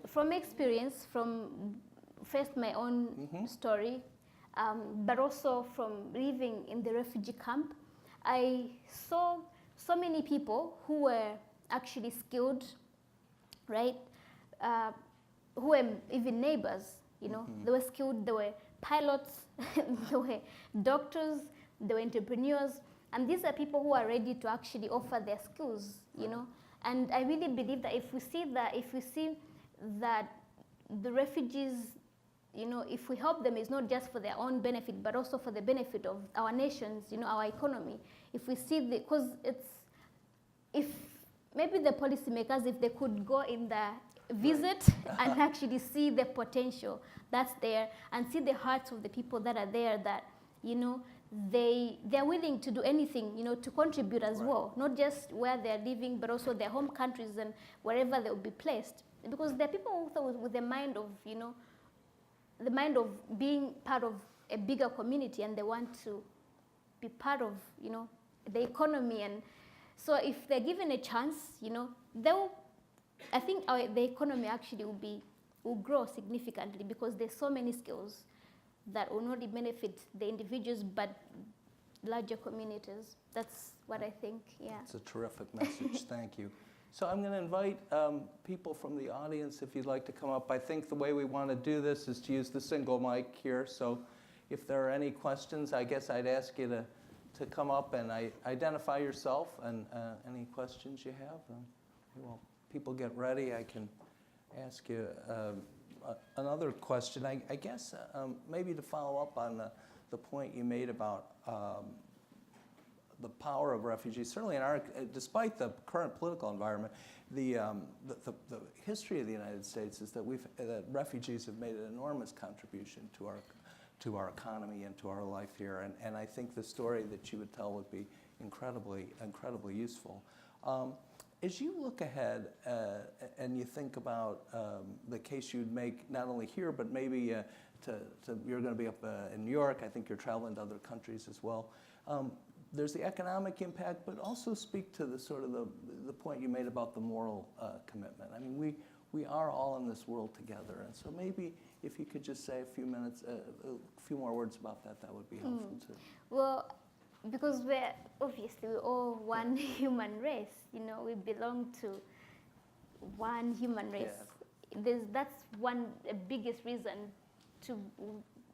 from experience, from first my own story, but also from living in the refugee camp, I saw so many people who were actually skilled, right? Who were even neighbors, They were skilled, they were pilots, they were doctors, they were entrepreneurs, and these are people who are ready to actually offer their skills, And I really believe that if we see that the refugees, if we help them, it's not just for their own benefit, but also for the benefit of our nations, our economy. If we see because if maybe the policymakers, if they could go in the visit and actually see the potential that's there and see the hearts of the people that are there, that, they're willing to do anything, to contribute as well, not just where they're living, but also their home countries and wherever they will be placed. Because there are people also with the mind of, the mind of being part of a bigger community, and they want to be part of, the economy. And so if they're given a chance, I think the economy actually will grow significantly, because there's so many skills that will not only benefit the individuals, but larger communities. That's what I think, It's a terrific message, thank you. So I'm going to invite people from the audience, if you'd like to come up. I think the way we want to do this is to use the single mic here. So if there are any questions, I guess I'd ask you to come up and identify yourself and any questions you have. While people get ready, I can ask you another question. I guess maybe to follow up on the point you made about the power of refugees. Certainly, despite the current political environment, the history of the United States is that that refugees have made an enormous contribution to our economy and to our life here. And I think the story that you would tell would be incredibly useful. As you look ahead and you think about the case you'd make not only here, but maybe you're going to be up in New York. I think you're traveling to other countries as well. there's the economic impact, but also speak to the sort of the point you made about the moral commitment. I mean, we are all in this world together, and so maybe if you could just say a few more words about that, that would be helpful too. Well, because we're all one human race, you know, we belong to one human race. Yeah. That's the biggest reason to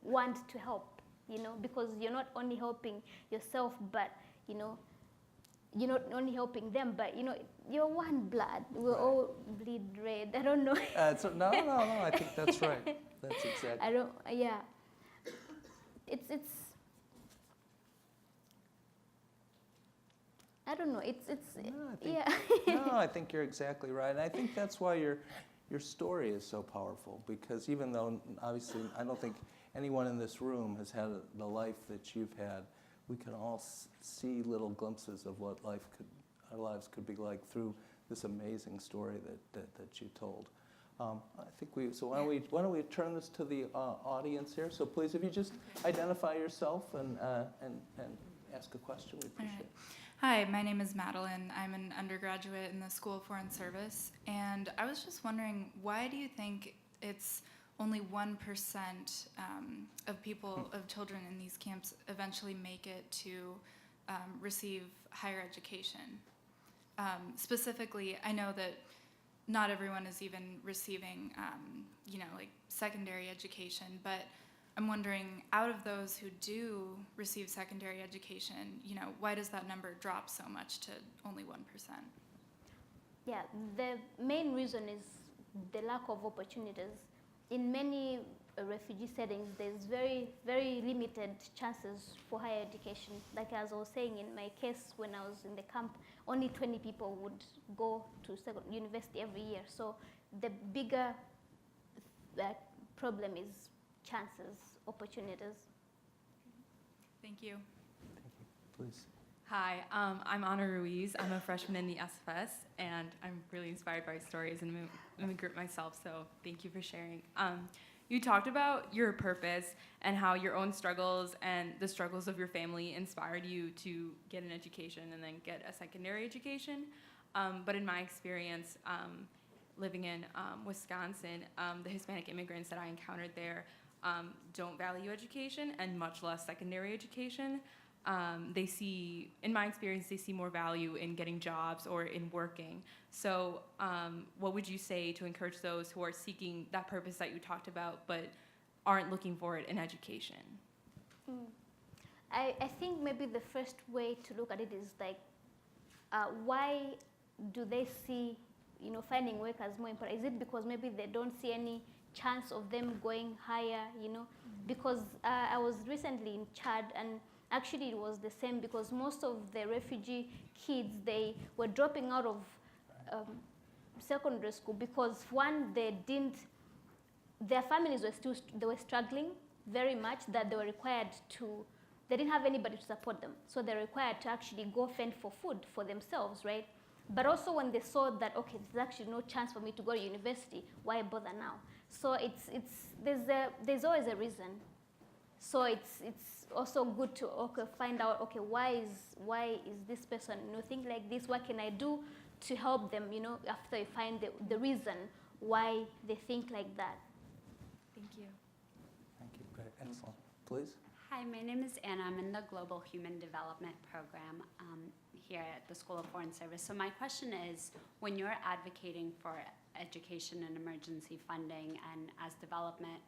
want to help, you know, because you're not only helping yourself, but, you know, you're not only helping them, but, you know, you're one blood. We all bleed red. I don't know. No, I think that's right. That's exactly. I don't know. No, I think you're exactly right. And I think that's why your story is so powerful, because even though obviously I don't think anyone in this room has had the life that you've had, we can all see little glimpses of what our lives could be like through this amazing story that you told. I think why don't we turn this to the audience here? So please, if you just identify yourself and ask a question, we appreciate it. Hi, my name is Madeline. I'm an undergraduate in the School of Foreign Service, and I was just wondering, why do you think it's only 1% of children in these camps eventually make it to receive higher education? Specifically, I know that not everyone is even receiving, like secondary education, but I'm wondering, out of those who do receive secondary education, why does that number drop so much to only 1%? Yeah, the main reason is the lack of opportunities. In many refugee settings, there's very, very limited chances for higher education. Like as I was saying, in my case, when I was in the camp, only 20 people would go to university every year. So the bigger problem is chances, opportunities. Thank you. Thank you. Please. Hi, I'm Ana Ruiz. I'm a freshman in the SFS, and I'm really inspired by stories, and I'm an immigrant myself, so thank you for sharing. You talked about your purpose and how your own struggles and the struggles of your family inspired you to get an education and then get a secondary education. But in my experience, living in Wisconsin, the Hispanic immigrants that I encountered there don't value education, and much less secondary education. In my experience, they see more value in getting jobs or in working. So what would you say to encourage those who are seeking that purpose that you talked about but aren't looking for it in education? I think maybe the first way to look at it is like, why do they see, finding work as more important? Is it because maybe they don't see any chance of them going higher, Because I was recently in Chad, and actually it was the same, because most of the refugee kids, they were dropping out of secondary school because, one, their families were struggling very much, that they were required they didn't have anybody to support them. So they're required to actually go fend for food for themselves, right? But also when they saw that, okay, there's actually no chance for me to go to university, why bother now? So there's always a reason. So it's also good to find out, okay, why is this person think like this? What can I do to help them? After you find the reason why they think like that. Thank you. Thank you. Great. Excellent. Please. Hi, my name is Anna. I'm in the Global Human Development Program here at the School of Foreign Service. So my question is, when you're advocating for education and emergency funding, and as development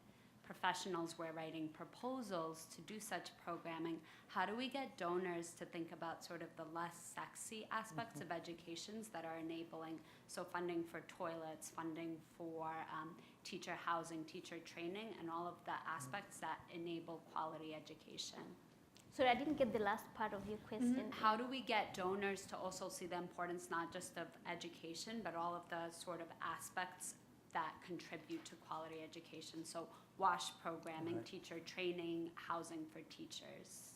professionals, we're writing proposals to do such programming, how do we get donors to think about sort of the less sexy aspects of educations that are enabling? So funding for toilets, funding for teacher housing, teacher training, and all of the aspects that enable quality education. Sorry, I didn't get the last part of your question. How do we get donors to also see the importance not just of education, but all of the sort of aspects that contribute to quality education? So WASH programming, right, teacher training, housing for teachers.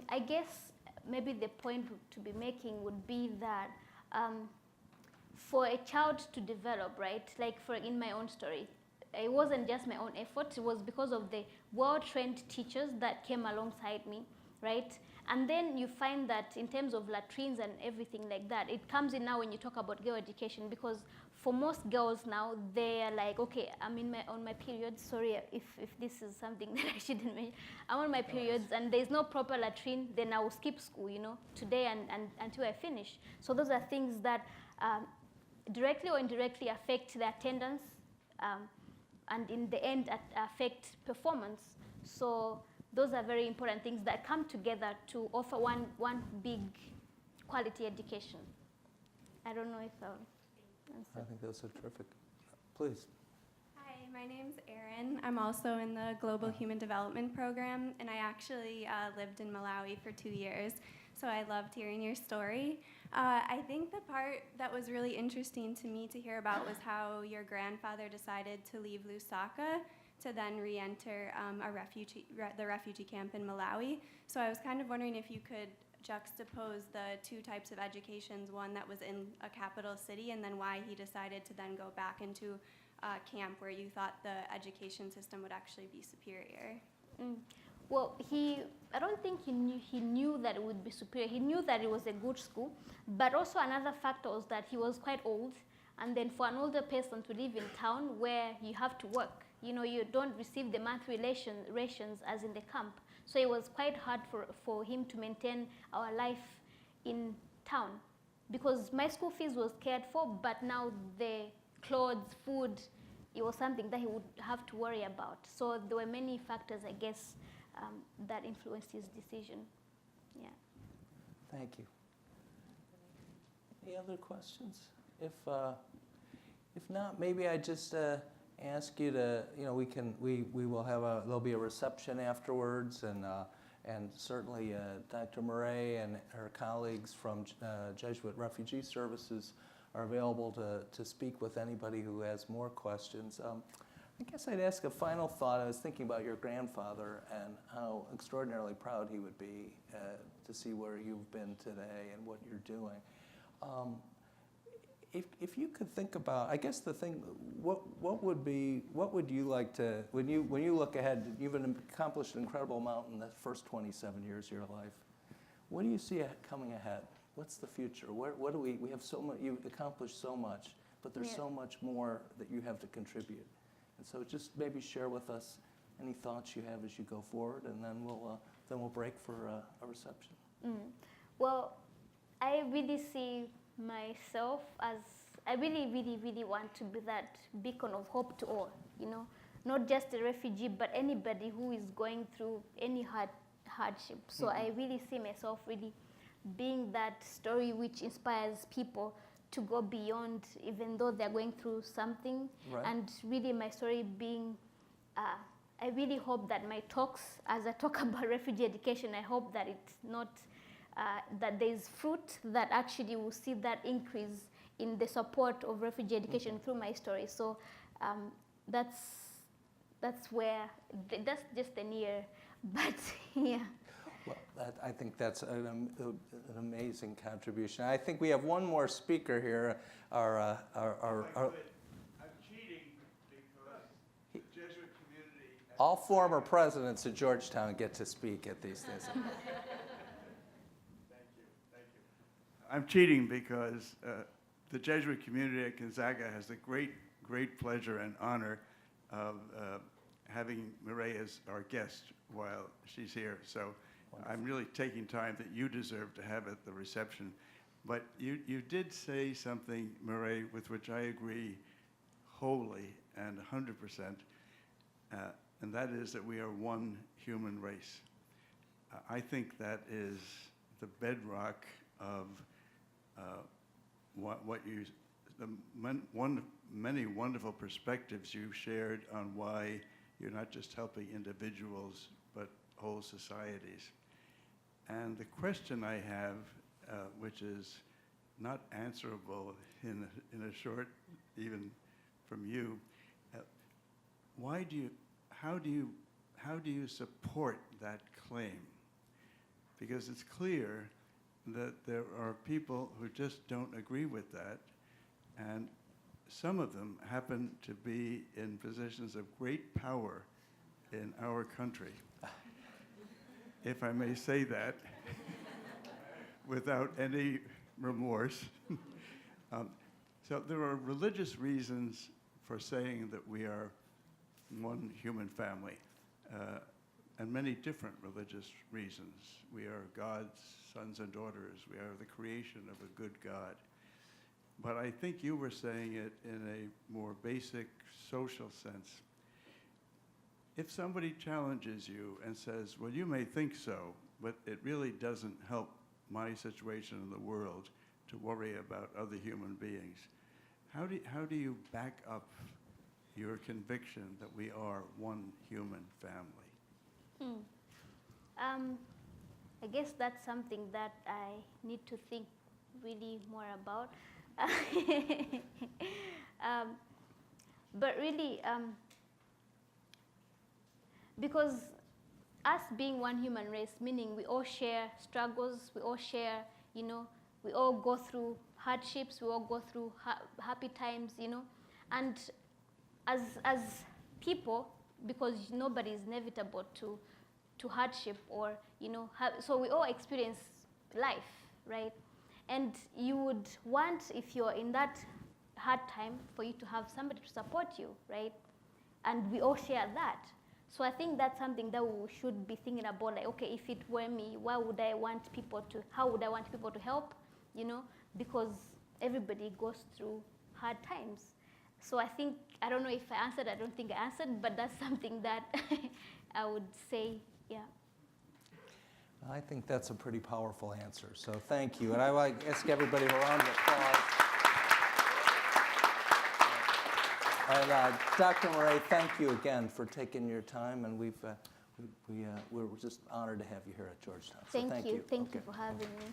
I guess maybe the point to be making would be that for a child to develop, right, like in my own story, it wasn't just my own effort, it was because of the well-trained teachers that came alongside me. right? And then you find that in terms of latrines and everything like that, it comes in now when you talk about girl education, because for most girls now, they're like, okay, I'm on my period. Sorry if this is something that I shouldn't mention. I'm on my periods and there's no proper latrine, then I will skip school, today and until I finish. So those are things that directly or indirectly affect the attendance and in the end affect performance. So those are very important things that come together to offer one big quality education. I don't know if I'll answer. I think those are terrific. Please. Hi, my name's Erin. I'm also in the Global Human Development Program, and I actually lived in Malawi for 2 years, so I loved hearing your story. I think the part that was really interesting to me to hear about was how your grandfather decided to leave Lusaka to then re-enter the refugee camp in Malawi. So I was kind of wondering if you could juxtapose the two types of educations, one that was in a capital city, and then why he decided to then go back into a camp where you thought the education system would actually be superior. Well, I don't think he knew that it would be superior. He knew that it was a good school, but also another factor was that he was quite old, and then for an older person to live in town where you have to work, you don't receive the monthly rations as in the camp. So it was quite hard for him to maintain our life in town, because my school fees was cared for, but now the clothes, food, it was something that he would have to worry about. So there were many factors, I guess, that influenced his decision. Yeah. Thank you. Any other questions? If not, maybe I just ask you to, we will have there'll be a reception afterwards, and certainly Dr. Mireille and her colleagues from Jesuit Refugee Services are available to speak with anybody who has more questions. I guess I'd ask a final thought. I was thinking about your grandfather and how extraordinarily proud he would be to see where you've been today and what you're doing. If you could think about, I guess the thing, what would you like to, when you look ahead, you've accomplished an incredible amount in the first 27 years of your life. What do you see coming ahead? What's the future? What do we have so much, you've accomplished so much, but there's so much more that you have to contribute. And so just maybe share with us any thoughts you have as you go forward, and then we'll break for a reception. Well, I really see myself as, I really, really, really want to be that beacon of hope to all, not just a refugee, but anybody who is going through any hardship. So I really see myself really being that story which inspires people to go beyond, even though they're going through something. Right. And really my story being, I really hope that my talks, as I talk about refugee education, I hope that it's not, that there's fruit, that actually will see that increase in the support of refugee education through my story. So that's where, that's just a near, but yeah. Well, I think that's an amazing contribution. I think we have one more speaker here. I'm cheating because the Jesuit community... All former presidents of Georgetown get to speak at these things. Thank you. I'm cheating because the Jesuit community at Gonzaga has the great pleasure and honor of having Mireille as our guest while she's here. So wonderful. I'm really taking time that you deserve to have at the reception. But you did say something, Mireille, with which I agree wholly and 100%, and that is that we are one human race. I think that is the bedrock of many wonderful perspectives you shared on why you're not just helping individuals, but whole societies. And the question I have, which is not answerable in a short, even from you, how do you support that claim? Because it's clear that there are people who just don't agree with that, and some of them happen to be in positions of great power in our country. if I may say that, without any remorse. So there are religious reasons for saying that we are one human family, and many different religious reasons. We are God's sons and daughters. We are the creation of a good God. But I think you were saying it in a more basic social sense. If somebody challenges you and says, well, you may think so, but it really doesn't help my situation in the world to worry about other human beings, how do you back up your conviction that we are one human family? I guess that's something that I need to think really more about. But really, because us being one human race, meaning we all share struggles, we all share, you know, we all go through hardships, we all go through happy times, you know, and as people, because nobody is inevitable to hardship or, you know, so we all experience life, right? And you would want, if you're in that hard time, for you to have somebody to support you, right? And we all share that. So I think that's something that we should be thinking about, like, okay, if it were me, how would I want people to help, you know? Because everybody goes through hard times. So I think, I don't know if I answered, I don't think I answered, but that's something that I would say, yeah. I think that's a pretty powerful answer, so thank you. And I like to ask everybody a round of applause. And Dr. Mireille, thank you again for taking your time, and we're just honored to have you here at Georgetown. So Thank you. Thank you Okay. for having me.